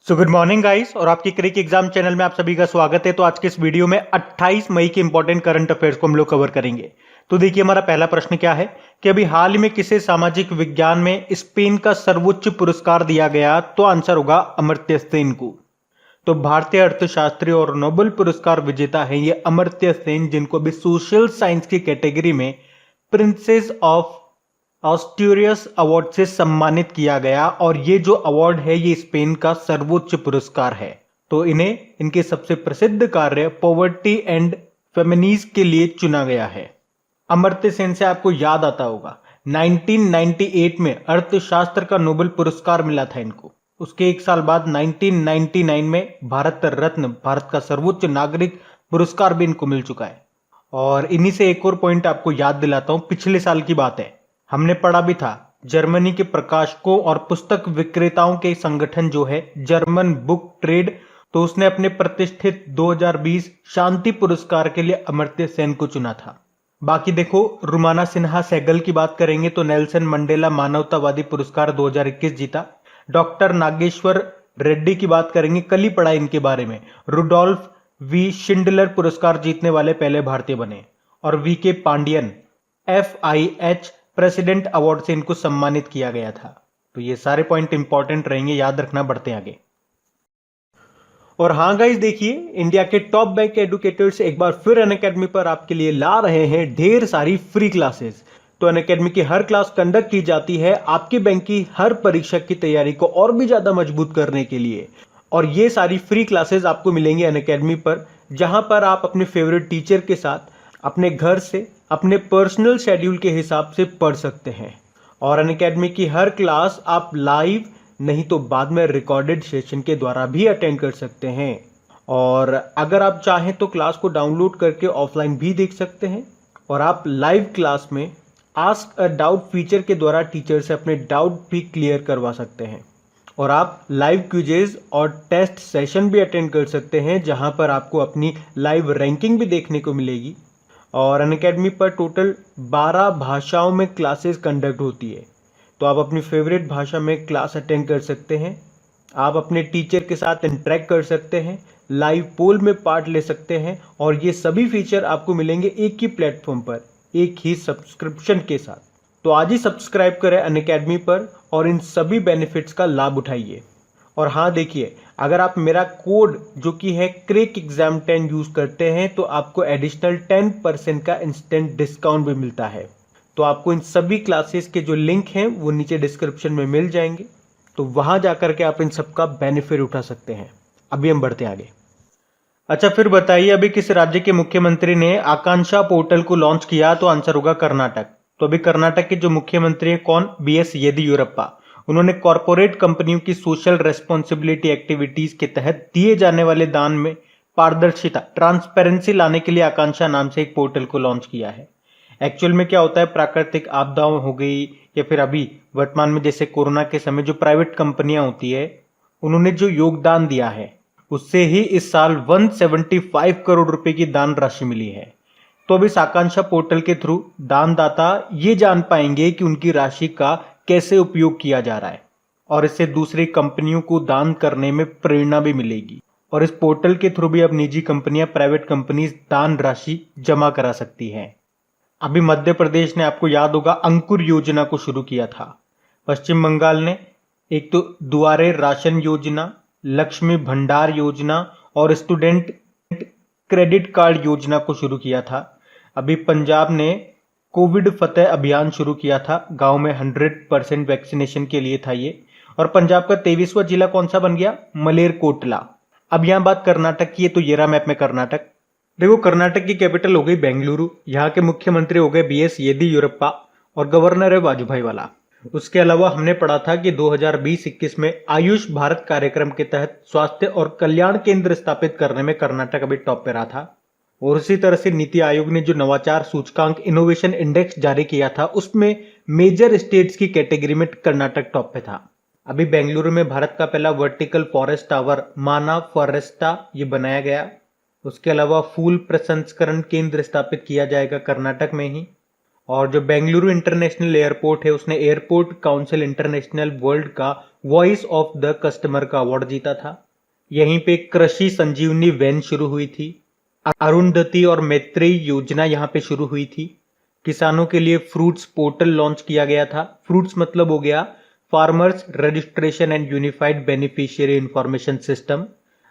So good morning guys और आपके क्रिक exam channel में आप सभी का स्वागत है। तो आज के इस वीडियो में 28 मई के इंपॉर्टेंट करंट अफेयर्स को हम लोग कवर करेंगे। तो देखिए हमारा पहला प्रश्न क्या है कि अभी हाल ही में किसे सामाजिक विज्ञान में स्पेन का सर्वोच्च पुरस्कार दिया गया? तो आंसर होगा अमर्त्य सेन को। तो भारतीय अर्थशास्त्री और नोबेल पुरस्कार विजेता है ये अमर्त्य सेन, जिनको अभी सोशल साइंस की कैटेगरी में प्रिंसेस ऑफ ऑस्ट्यूरियस अवार्ड से सम्मानित किया गया। और ये जो अवार्ड है ये स्पेन का सर्वोच्च पुरस्कार है। तो इन्हें इनके सबसे प्रसिद्ध कार्य पॉवर्टी एंड फेमिनीज के लिए चुना गया है। अमर्त्य सेन से आपको याद आता होगा 1998 में अर्थशास्त्र का नोबेल पुरस्कार मिला था इनको। उसके एक साल बाद 1999 में भारत रत्न, भारत का सर्वोच्च नागरिक पुरस्कार भी इनको मिल चुका है। और इन्हीं से एक और पॉइंट आपको याद दिलाता हूं, पिछले साल की बात है, हमने पढ़ा भी था जर्मनी के प्रकाशकों और पुस्तक विक्रेताओं के संगठन जो है जर्मन बुक ट्रेड, तो उसने अपने प्रतिष्ठित 2020 शांति पुरस्कार के लिए अमर्त्य सेन को चुना था। बाकी देखो रुमाना सिन्हा सहगल की बात करेंगे तो नेल्सन मंडेला मानवतावादी पुरस्कार 2021 जीता। डॉक्टर नागेश्वर रेड्डी की बात करेंगे, कल ही पढ़ा इनके बारे में, रुडोल्फ वी शिंडलर पुरस्कार जीतने वाले पहले भारतीय बने। और वी के पांडियन FIH प्रेसिडेंट अवार्ड से इनको सम्मानित किया गया था। तो ये सारे पॉइंट इंपॉर्टेंट रहेंगे, याद रखना। बढ़ते आगे। और हाँ गाइस देखिए, इंडिया के टॉप बैंक एडुकेटर्स एक बार फिर अनअकैडमी पर आपके लिए ला रहे हैं ढेर सारी फ्री क्लासेस। तो अनअकैडमी की हर क्लास कंडक्ट की जाती है आपके बैंक की हर परीक्षा की तैयारी को और भी ज्यादा मजबूत करने के लिए। और ये सारी फ्री क्लासेस आपको मिलेंगी अनअकैडमी पर, जहां पर आप अपने फेवरेट टीचर के साथ अपने घर से अपने पर्सनल शेड्यूल के हिसाब से पढ़ सकते हैं। और अनअकैडमी की हर क्लास आप लाइव नहीं तो बाद में रिकॉर्डेड सेशन के द्वारा भी अटेंड कर सकते हैं। और अगर आप चाहें तो क्लास को डाउनलोड करके ऑफलाइन भी देख सकते हैं। और आप लाइव क्लास में आस्क अ डाउट फीचर के द्वारा टीचर से अपने डाउट भी क्लियर करवा सकते हैं। और आप लाइव क्विजेज और टेस्ट सेशन भी अटेंड कर सकते हैं, जहां पर आपको अपनी लाइव रैंकिंग भी देखने को मिलेगी। और अनअकैडमी पर टोटल 12 भाषाओं में क्लासेस कंडक्ट होती है। तो आप अपनी फेवरेट भाषा में क्लास अटेंड कर सकते हैं। आप अपने टीचर के साथ इंटरेक्ट कर सकते हैं, लाइव पोल में पार्ट ले सकते हैं। और ये सभी फीचर आपको मिलेंगे एक ही प्लेटफॉर्म पर, एक ही सब्सक्रिप्शन के साथ। तो आज ही सब्सक्राइब करें अनअकैडमी पर और इन सभी बेनिफिट्स का लाभ उठाइए। और हाँ देखिए, अगर आप मेरा कोड जो कि है क्रिक एग्जाम 10 यूज करते हैं तो आपको एडिशनल 10% का इंस्टेंट डिस्काउंट भी मिलता है। तो आपको इन सभी क्लासेस के जो लिंक हैं वो नीचे डिस्क्रिप्शन में मिल जाएंगे, तो वहां जाकर के आप इन सब का बेनिफिट उठा सकते हैं। अभी हम बढ़ते हैं आगे। अच्छा फिर बताइए, अभी किस राज्य के मुख्यमंत्री ने आकांक्षा पोर्टल को लॉन्च किया? तो आंसर होगा कर्नाटक। तो अभी कर्नाटक के जो मुख्यमंत्री हैं कौन? BS येदियुरप्पा। उन्होंने कॉरपोरेट कंपनियों की सोशल रेस्पॉन्सिबिलिटी एक्टिविटीज के तहत दिए जाने वाले दान में पारदर्शिता, ट्रांसपेरेंसी लाने के लिए आकांक्षा नाम से एक पोर्टल को लॉन्च किया है। एक्चुअल में क्या होता है, प्राकृतिक आपदाओं हो गई या फिर अभी वर्तमान में जैसे कोरोना के समय जो प्राइवेट कंपनियां होती है, उन्होंने जो योगदान दिया है उससे ही इस साल 175 करोड़ रुपए की दान राशि मिली है। तो अब इस आकांक्षा पोर्टल के थ्रू दानदाता ये जान पाएंगे कि उनकी राशि का कैसे उपयोग किया जा रहा है, और इससे दूसरी कंपनियों को दान करने में प्रेरणा भी मिलेगी। और इस पोर्टल के थ्रू भी अब निजी कंपनियां, प्राइवेट कंपनीज दान राशि जमा करा सकती हैं। अभी मध्य प्रदेश ने, आपको याद होगा, अंकुर योजना को शुरू किया था। पश्चिम बंगाल ने एक तो दुआरे राशन योजना, लक्ष्मी भंडार योजना और स्टूडेंट क्रेडिट कार्ड योजना को शुरू किया था। अभी पंजाब ने कोविड फतेह अभियान शुरू किया था, गांव में 100% वैक्सीनेशन के लिए था ये। और पंजाब का 23वां जिला कौन सा बन गया? मलेरकोटला। अब यहां बात कर्नाटक की है, तो ये रहा मैप में कर्नाटक। देखो कर्नाटक की कैपिटल हो गई बेंगलुरु, यहाँ के मुख्यमंत्री हो गए BS येदियुरप्पा और गवर्नर है वाजुभाई वाला। उसके अलावा हमने पढ़ा था कि 2020-21 में आयुष भारत कार्यक्रम के तहत स्वास्थ्य और कल्याण केंद्र स्थापित करने में कर्नाटक अभी टॉप पे रहा था। और उसी तरह से नीति आयोग ने जो नवाचार सूचकांक इनोवेशन इंडेक्स जारी किया था, उसमें मेजर स्टेट्स की कैटेगरी में कर्नाटक टॉप पे था। अभी बेंगलुरु में भारत का पहला वर्टिकल फॉरेस्ट टावर माना फॉरेस्टा ये बनाया गया। उसके अलावा फूल प्रसंस्करण केंद्र स्थापित किया जाएगा कर्नाटक में ही। और जो बेंगलुरु इंटरनेशनल एयरपोर्ट है उसने एयरपोर्ट काउंसिल इंटरनेशनल वर्ल्ड का वॉइस ऑफ द कस्टमर का अवार्ड जीता था। यहीं पे कृषि संजीवनी वैन शुरू हुई थी। अरुंधति और मैत्रेयी योजना यहाँ पे शुरू हुई थी। किसानों के लिए फ्रूट्स पोर्टल लॉन्च किया गया था। फ्रूट्स मतलब हो गया farmers registration and unified beneficiary information system.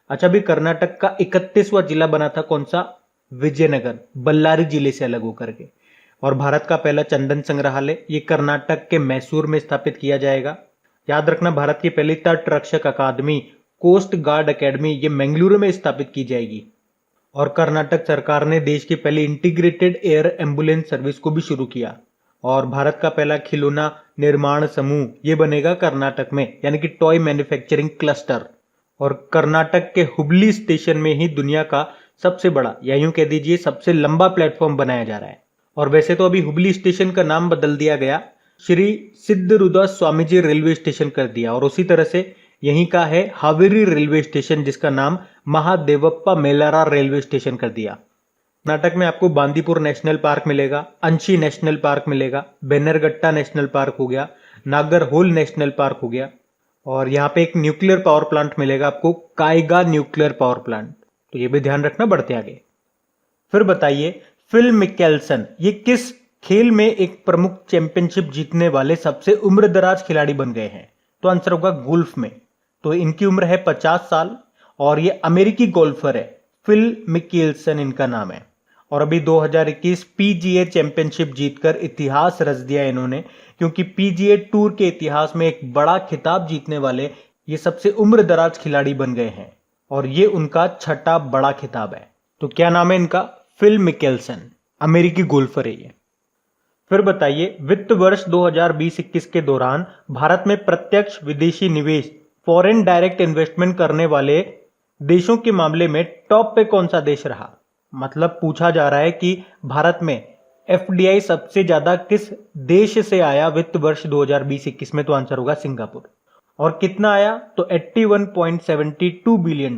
अच्छा, भी कर्नाटक का 31वां जिला बना था, कौन सा? विजयनगर, बल्लारी जिले से अलग होकर के। और भारत का पहला चंदन संग्रहालय ये कर्नाटक के मैसूर में स्थापित किया जाएगा। याद रखना, भारत की पहली तट रक्षक अकादमी कोस्ट गार्ड अकेडमी ये बेंगलुरु में स्थापित की जाएगी। और कर्नाटक सरकार ने देश की पहली इंटीग्रेटेड एयर एम्बुलेंस सर्विस को भी शुरू किया। और भारत का पहला खिलौना निर्माण समूह ये बनेगा कर्नाटक में, यानी कि टॉय मैन्युफैक्चरिंग क्लस्टर। और कर्नाटक के हुबली स्टेशन में ही दुनिया का सबसे बड़ा, या यूं कह दीजिए सबसे लंबा प्लेटफॉर्म बनाया जा रहा है। और वैसे तो अभी हुबली स्टेशन का नाम बदल दिया गया, श्री सिद्धरुद्र स्वामीजी रेलवे स्टेशन कर दिया। और उसी तरह से यहीं का है हावेरी रेलवे स्टेशन, जिसका नाम महादेवप्पा मेलारा रेलवे स्टेशन कर दिया। कर्नाटक में आपको बांदीपुर नेशनल पार्क मिलेगा, अंशी नेशनल पार्क मिलेगा, बेनरगट्टा नेशनल पार्क हो गया, नागरहोल नेशनल पार्क हो गया। और यहाँ पे एक न्यूक्लियर पावर प्लांट मिलेगा आपको, कायगा न्यूक्लियर पावर प्लांट। तो ये भी ध्यान रखना बढ़ते आगे। फिर बताइए, फिल मिकेल्सन ये किस खेल में एक प्रमुख चैंपियनशिप जीतने वाले सबसे उम्रदराज खिलाड़ी बन गए हैं? तो आंसर होगा गोल्फ में। तो इनकी उम्र है 50 साल और ये अमेरिकी गोल्फर है। फिल मिकेल्सन इनका नाम है। और अभी 2021 पीजीए चैंपियनशिप जीतकर इतिहास रच दिया इन्होंने, क्योंकि पीजीए टूर के इतिहास में एक बड़ा खिताब जीतने वाले ये सबसे उम्रदराज खिलाड़ी बन गए हैं। और ये उनका छठा बड़ा खिताब है। तो क्या नाम है इनका? फिल मिकेल्सन, अमेरिकी गोल्फर है ये। फिर बताइए, वित्त वर्ष 2020-21 के दौरान भारत में प्रत्यक्ष विदेशी निवेश फॉरेन डायरेक्ट इन्वेस्टमेंट करने वाले देशों के मामले में टॉप पे कौन सा देश रहा? मतलब पूछा जा रहा है कि भारत में एफडीआई सबसे ज्यादा किस देश से आया वित्त वर्ष 2020-21 में? तो आंसर होगा सिंगापुर। और कितना आया? तो $81.72 बिलियन,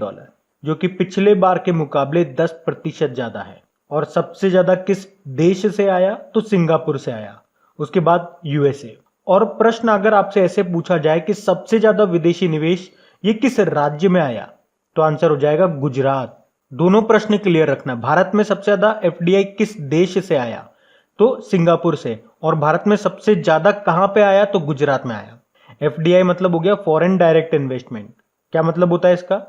जो कि पिछले बार के मुकाबले 10% ज्यादा है। और सबसे ज्यादा किस देश से आया? तो सिंगापुर से आया, उसके बाद यूएसए। और प्रश्न अगर आपसे ऐसे पूछा जाए कि सबसे ज्यादा विदेशी निवेश ये किस राज्य में आया? तो आंसर हो जाएगा गुजरात। दोनों प्रश्न क्लियर रखना। भारत में सबसे ज्यादा एफडीआई किस देश से आया? तो सिंगापुर से। और भारत में सबसे ज्यादा कहां पे आया? तो गुजरात में आया। एफडीआई मतलब हो गया फॉरेन डायरेक्ट इन्वेस्टमेंट। क्या मतलब होता है इसका?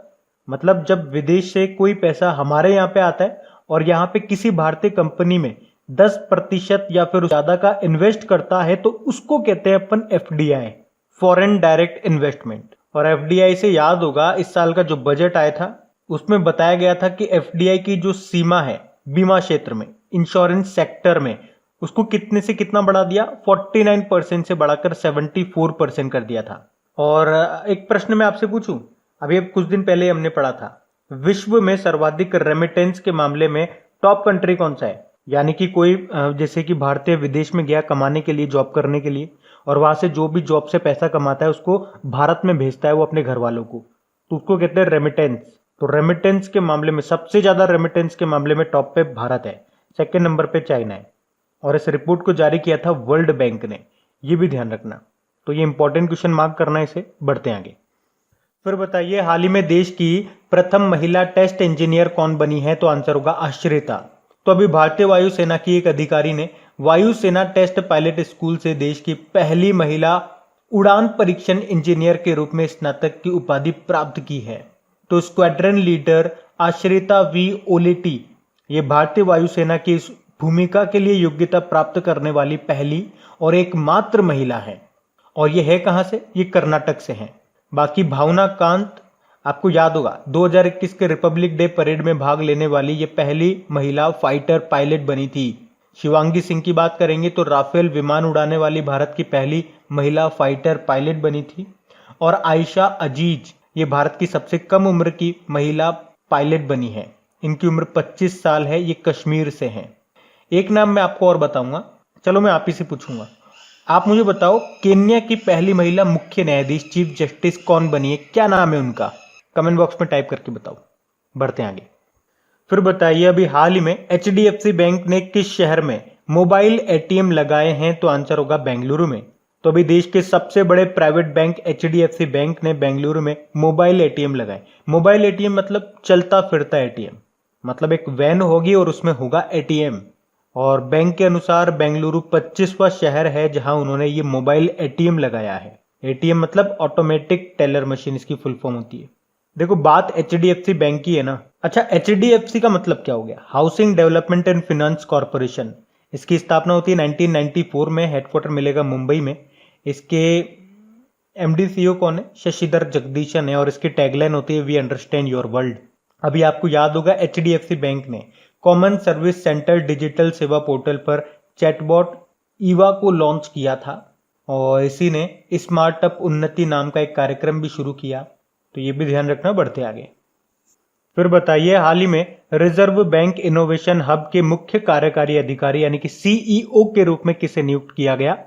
मतलब जब विदेश से कोई पैसा हमारे यहाँ पे आता है और यहाँ पे किसी भारतीय कंपनी में 10% या फिर ज्यादा का इन्वेस्ट करता है, तो उसको कहते हैं अपन एफडीआई, फॉरेन डायरेक्ट इन्वेस्टमेंट। और एफडीआई से याद होगा, इस साल का जो बजट आया था उसमें बताया गया था कि एफडीआई की जो सीमा है बीमा क्षेत्र में, इंश्योरेंस सेक्टर में, उसको कितने से कितना बढ़ा दिया? 49% से बढ़ाकर 74% कर दिया था। और एक प्रश्न मैं आपसे पूछूं, अभी कुछ दिन पहले हमने पढ़ा था, विश्व में सर्वाधिक रेमिटेंस के मामले में टॉप कंट्री कौन सा है? यानी कि कोई जैसे कि भारतीय विदेश में गया कमाने के लिए, जॉब करने के लिए, और वहां से जो भी जॉब से पैसा कमाता है उसको भारत में भेजता है वो अपने घर वालों को, तो उसको कहते हैं रेमिटेंस। तो रेमिटेंस के मामले में सबसे ज्यादा रेमिटेंस के मामले में टॉप पे भारत है, सेकेंड नंबर पे चाइना है। और इस रिपोर्ट को जारी किया था वर्ल्ड बैंक ने, ये भी ध्यान रखना। तो ये इंपॉर्टेंट क्वेश्चन मार्क करना, इसे बढ़ते आगे। फिर बताइए, हाल ही में देश की प्रथम महिला टेस्ट इंजीनियर कौन बनी है? तो आंसर होगा आश्रिता। तो अभी भारतीय वायुसेना की एक अधिकारी ने वायुसेना टेस्ट पायलट स्कूल से देश की पहली महिला उड़ान परीक्षण इंजीनियर के रूप में स्नातक की उपाधि प्राप्त की है। तो स्क्वाड्रन लीडर आश्रिता वी ओलेटी ये भारतीय वायुसेना की इस भूमिका के लिए योग्यता प्राप्त करने वाली पहली और एकमात्र महिला है। और ये है कहां से? ये कर्नाटक से है। बाकी भावना कांत, आपको याद होगा 2021 के रिपब्लिक डे परेड में भाग लेने वाली ये पहली महिला फाइटर पायलट बनी थी। शिवांगी सिंह की बात करेंगे तो राफेल विमान उड़ाने वाली भारत की पहली महिला फाइटर पायलट बनी थी। और आयशा अजीज ये भारत की सबसे कम उम्र की महिला पायलट बनी है। इनकी उम्र 25 साल है, ये कश्मीर से हैं। एक नाम मैं आपको और बताऊंगा, चलो मैं आप ही से पूछूंगा। आप मुझे बताओ, केन्या की पहली महिला मुख्य न्यायाधीश चीफ जस्टिस कौन बनी है? क्या नाम है उनका? कमेंट बॉक्स में टाइप करके बताओ। बढ़ते आगे। फिर बताइए, अभी हाल ही में एचडीएफसी बैंक ने किस शहर में मोबाइल एटीएम लगाए हैं? तो आंसर होगा बेंगलुरु में। तो अभी देश के सबसे बड़े प्राइवेट बैंक HDFC बैंक ने बेंगलुरु में मोबाइल ATM लगाए। मोबाइल ATM मतलब चलता फिरता ATM, मतलब एक वैन होगी और उसमें होगा ATM। और बैंक के अनुसार बेंगलुरु 25वां शहर है जहां उन्होंने ये मोबाइल ATM लगाया है। ATM मतलब ऑटोमेटिक टेलर मशीन, इसकी फुल फॉर्म होती है। देखो बात HDFC बैंक की है ना। अच्छा, HDFC का मतलब क्या हो गया? Housing development and finance corporation. इसकी स्थापना होती है 1994 में, हेडक्वार्टर मिलेगा मुंबई में। इसके MD CEO कौन है? शशिधर जगदीशन है और इसकी टैगलाइन होती है वी अंडरस्टैंड योर वर्ल्ड। अभी आपको याद होगा HDFC बैंक ने कॉमन सर्विस सेंटर डिजिटल सेवा पोर्टल पर चैटबॉट ईवा को लॉन्च किया था और इसी ने स्मार्टअप उन्नति नाम का एक कार्यक्रम भी शुरू किया। तो ये भी ध्यान रखना बढ़ते आगे। फिर बताइए, हाल ही में रिजर्व बैंक इनोवेशन हब के मुख्य कार्यकारी अधिकारी यानी कि CEO के रूप में किसे नियुक्त किया गया?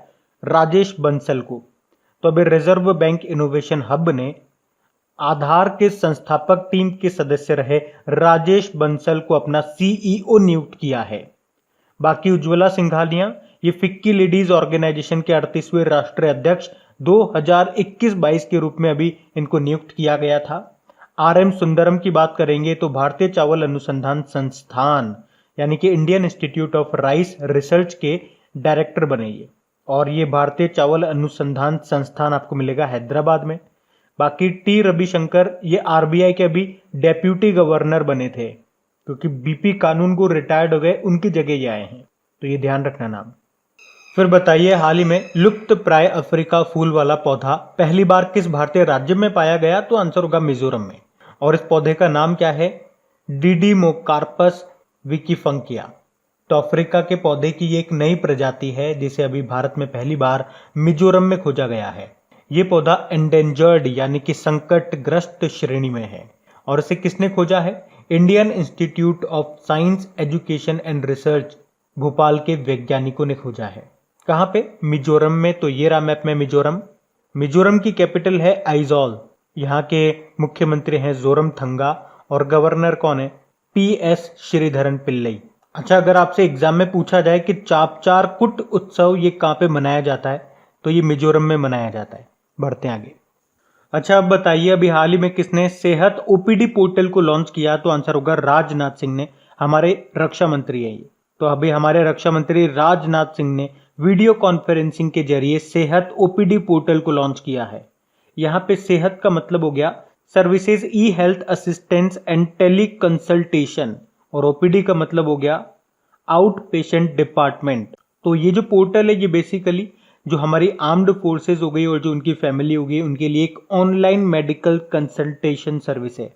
राजेश बंसल को। तो अभी रिजर्व बैंक इनोवेशन हब ने आधार के संस्थापक टीम के सदस्य रहे राजेश बंसल को अपना CEO नियुक्त किया है। बाकी उज्ज्वला सिंघानिया, ये फिक्की लेडीज ऑर्गेनाइजेशन के 38वें राष्ट्रीय अध्यक्ष 2021-22 के रूप में अभी इनको नियुक्त किया गया था। RM सुंदरम की बात करेंगे तो भारतीय चावल अनुसंधान संस्थान यानी कि Indian institute of rice research के डायरेक्टर बने ये, और ये भारतीय चावल अनुसंधान संस्थान आपको मिलेगा हैदराबाद में। बाकी T रविशंकर, ये RBI के अभी डेप्यूटी गवर्नर बने थे, क्योंकि BP कानून को रिटायर्ड हो गए, उनकी जगह ये आए हैं, तो ये ध्यान रखना नाम। फिर बताइए, हाल ही में लुप्त प्राय अफ्रीका फूल वाला पौधा पहली बार किस भारतीय राज्य में पाया गया? तो आंसर होगा मिजोरम में। और इस पौधे का नाम क्या है? डिडिमोकार्पस विकीफंकिया। तो अफ्रीका के पौधे की ये एक नई प्रजाति है जिसे अभी भारत में पहली बार मिजोरम में खोजा गया है। ये पौधा एंडेंजर्ड यानी कि संकटग्रस्त श्रेणी में है। और इसे किसने खोजा है? Indian institute of science education and research Bhopal के वैज्ञानिकों ने खोजा है। कहाँ पे? मिजोरम में। तो ये रहा मैप में मिजोरम। मिजोरम की कैपिटल है आइजॉल। यहाँ के मुख्यमंत्री हैं जोरमथंगा और गवर्नर कौन है? PS श्रीधरन पिल्लई। अच्छा, अगर आपसे एग्जाम में पूछा जाए कि चापचार कुट उत्सव ये कहाँ पे मनाया जाता है, तो ये मिजोरम में मनाया जाता है। बढ़ते आगे। अच्छा, अब बताइए, अभी हाल ही में किसने सेहत OPD पोर्टल को लॉन्च किया? तो आंसर होगा राजनाथ सिंह ने। हमारे रक्षा मंत्री है ये। तो अभी हमारे रक्षा मंत्री राजनाथ सिंह ने वीडियो कॉन्फ्रेंसिंग के जरिए सेहत OPD पोर्टल को लॉन्च किया है। यहाँ पे सेहत का मतलब हो गया services e health assistance and tele consultation, और OPD का मतलब हो गया आउट पेशेंट डिपार्टमेंट। तो ये जो पोर्टल है ये बेसिकली जो हमारी आर्म्ड फोर्सेज हो गई और जो उनकी फैमिली हो गई उनके लिए एक ऑनलाइन मेडिकल कंसल्टेशन सर्विस है।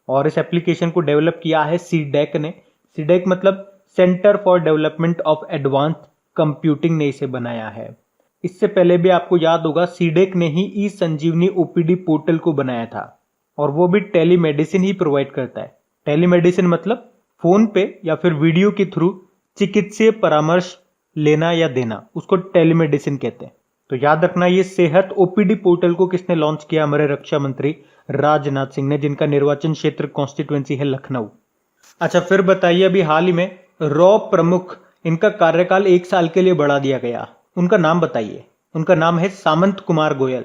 और इस एप्लीकेशन को डेवलप किया है CDEC ने। CDEC मतलब centre for development of advance computing ने इसे बनाया है। इससे पहले भी आपको याद होगा CDEC ने ही ई संजीवनी OPD पोर्टल को बनाया था, और वो भी टेलीमेडिसिन ही प्रोवाइड करता है। टेलीमेडिसिन मतलब फोन पे या फिर वीडियो के थ्रू चिकित्सीय परामर्श लेना या देना, उसको टेलीमेडिसिन कहते हैं। तो याद रखना, ये सेहत OPD पोर्टल को किसने लॉन्च किया? हमारे रक्षा मंत्री राजनाथ सिंह ने, जिनका निर्वाचन क्षेत्र कॉन्स्टिट्यूएंसी है लखनऊ। अच्छा, फिर बताइए, अभी हाल ही में रॉ प्रमुख, इनका कार्यकाल 1 साल के लिए बढ़ा दिया गया। उनका नाम बताइए। उनका नाम है सामंत कुमार गोयल।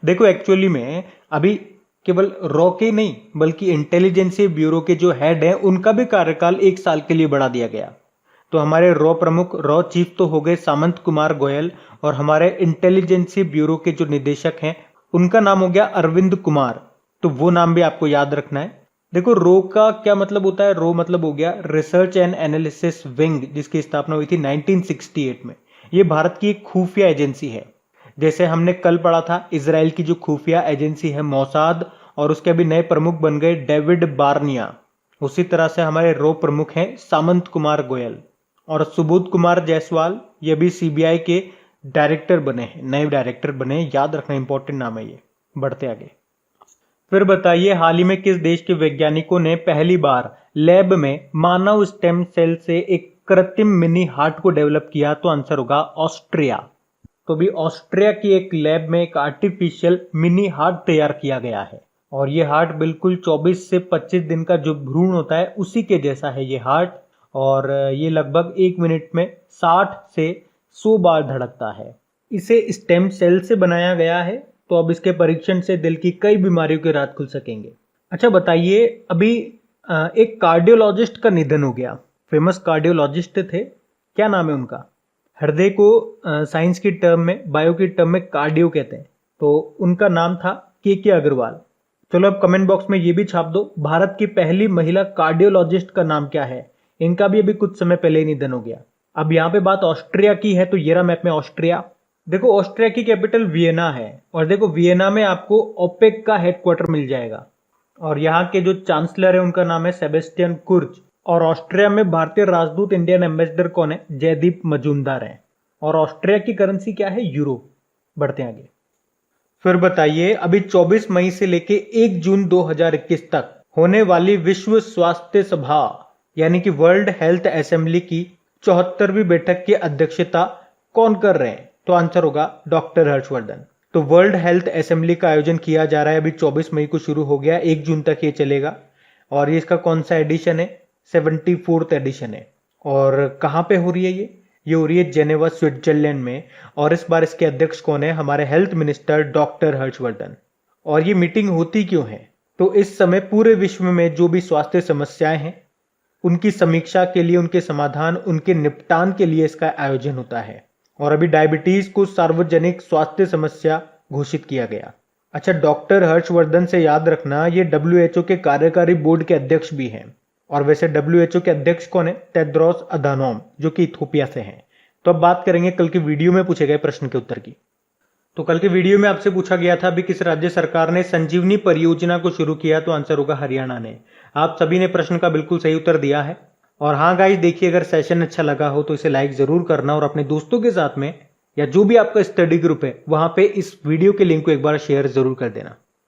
देखो एक्चुअली में अभी केवल रॉ के नहीं बल्कि इंटेलिजेंस ब्यूरो के जो हेड हैं उनका भी कार्यकाल 1 साल के लिए बढ़ा दिया गया। तो हमारे रॉ प्रमुख, रॉ चीफ तो हो गए सामंत कुमार गोयल, और हमारे इंटेलिजेंस ब्यूरो के जो निदेशक हैं उनका नाम हो गया अरविंद कुमार। तो वो नाम भी आपको याद रखना है। देखो रो का क्या मतलब होता है? रो मतलब हो गया रिसर्च एंड एनालिसिस विंग, जिसकी स्थापना हुई थी 1968 में। ये भारत की एक खुफिया एजेंसी है। जैसे हमने कल पढ़ा था इजराइल की जो खुफिया एजेंसी है मोसाद, और उसके अभी नए प्रमुख बन गए डेविड बार्निया। उसी तरह से हमारे रो प्रमुख हैं सामंत कुमार गोयल। और सुबोध कुमार जायसवाल, ये भी CBI के डायरेक्टर बने हैं, नए डायरेक्टर बने हैं। याद रखना, इंपॉर्टेंट नाम है ये। बढ़ते आगे। फिर बताइए, हाल ही में किस देश के वैज्ञानिकों ने पहली बार लैब में मानव स्टेम सेल से एक कृत्रिम मिनी हार्ट को डेवलप किया? तो आंसर होगा ऑस्ट्रिया। तो भी ऑस्ट्रिया की एक लैब में एक आर्टिफिशियल मिनी हार्ट तैयार किया गया है, और ये हार्ट बिल्कुल 24 से 25 दिन का जो भ्रूण होता है उसी के जैसा है ये हार्ट, और ये लगभग 1 मिनट में 60 से 100 बार धड़कता है। इसे स्टेम सेल से बनाया गया है, तो अब इसके परीक्षण से दिल की कई बीमारियों के राज खुल सकेंगे। अच्छा बताइए, अभी एक कार्डियोलॉजिस्ट का निधन हो गया। फेमस कार्डियोलॉजिस्ट थे, क्या नाम है उनका? हृदय को साइंस की टर्म में, बायो की टर्म में कार्डियो कहते हैं, तो उनका नाम था के अग्रवाल। चलो अब कमेंट बॉक्स में ये भी छाप दो, भारत की पहली महिला कार्डियोलॉजिस्ट का नाम क्या है? इनका भी अभी कुछ समय पहले ही निधन हो गया। अब यहाँ पे बात ऑस्ट्रिया की है, तो ये रहा मैप में ऑस्ट्रिया। देखो ऑस्ट्रिया की कैपिटल वियना है, और देखो वियना में आपको ओपेक का हेडक्वार्टर मिल जाएगा, और यहाँ के जो चांसलर है उनका नाम है सेबेस्टियन कुर्ज। और ऑस्ट्रिया में भारतीय राजदूत इंडियन एम्बेसडर कौन है? जयदीप मजूमदार हैं। और ऑस्ट्रिया की करेंसी क्या है? यूरो। बढ़ते हैं आगे। फिर बताइए, अभी 24 मई से लेके 1 जून 2021 तक होने वाली विश्व स्वास्थ्य सभा यानी कि वर्ल्ड हेल्थ असेंबली की 74वीं बैठक की अध्यक्षता कौन कर रहे हैं? तो आंसर होगा डॉक्टर हर्षवर्धन। तो वर्ल्ड हेल्थ असेंबली का आयोजन किया जा रहा है, अभी 24 मई को शुरू हो गया, 1 जून तक ये चलेगा। और ये इसका कौन सा एडिशन है? 74th एडिशन है। और कहाँ पे हो रही है ये हो रही है जेनेवा स्विट्जरलैंड में। और इस बार इसके अध्यक्ष कौन है? हमारे हेल्थ मिनिस्टर डॉक्टर हर्षवर्धन। और ये मीटिंग होती क्यों है? तो इस समय पूरे विश्व में जो भी स्वास्थ्य समस्याएं हैं उनकी समीक्षा के लिए, उनके समाधान, उनके निपटान के लिए इसका आयोजन होता है। और अभी डायबिटीज को सार्वजनिक स्वास्थ्य समस्या घोषित किया गया। अच्छा, डॉक्टर हर्षवर्धन से याद रखना, ये WHO के कार्यकारी बोर्ड के अध्यक्ष भी हैं। और वैसे WHO के अध्यक्ष कौन है? टेड्रोस अधानोम, जो कि इथियोपिया से हैं। तो अब बात करेंगे कल के वीडियो में पूछे गए प्रश्न के उत्तर की। तो कल के वीडियो में आपसे पूछा गया था, अभी किस राज्य सरकार ने संजीवनी परियोजना को शुरू किया? तो आंसर होगा हरियाणा ने। आप सभी ने प्रश्न का बिल्कुल सही उत्तर दिया है। और हाँ गाइस, देखिए अगर सेशन अच्छा लगा हो तो इसे लाइक जरूर करना, और अपने दोस्तों के साथ में या जो भी आपका स्टडी ग्रुप है वहां पे इस वीडियो के लिंक को एक बार शेयर जरूर कर देना।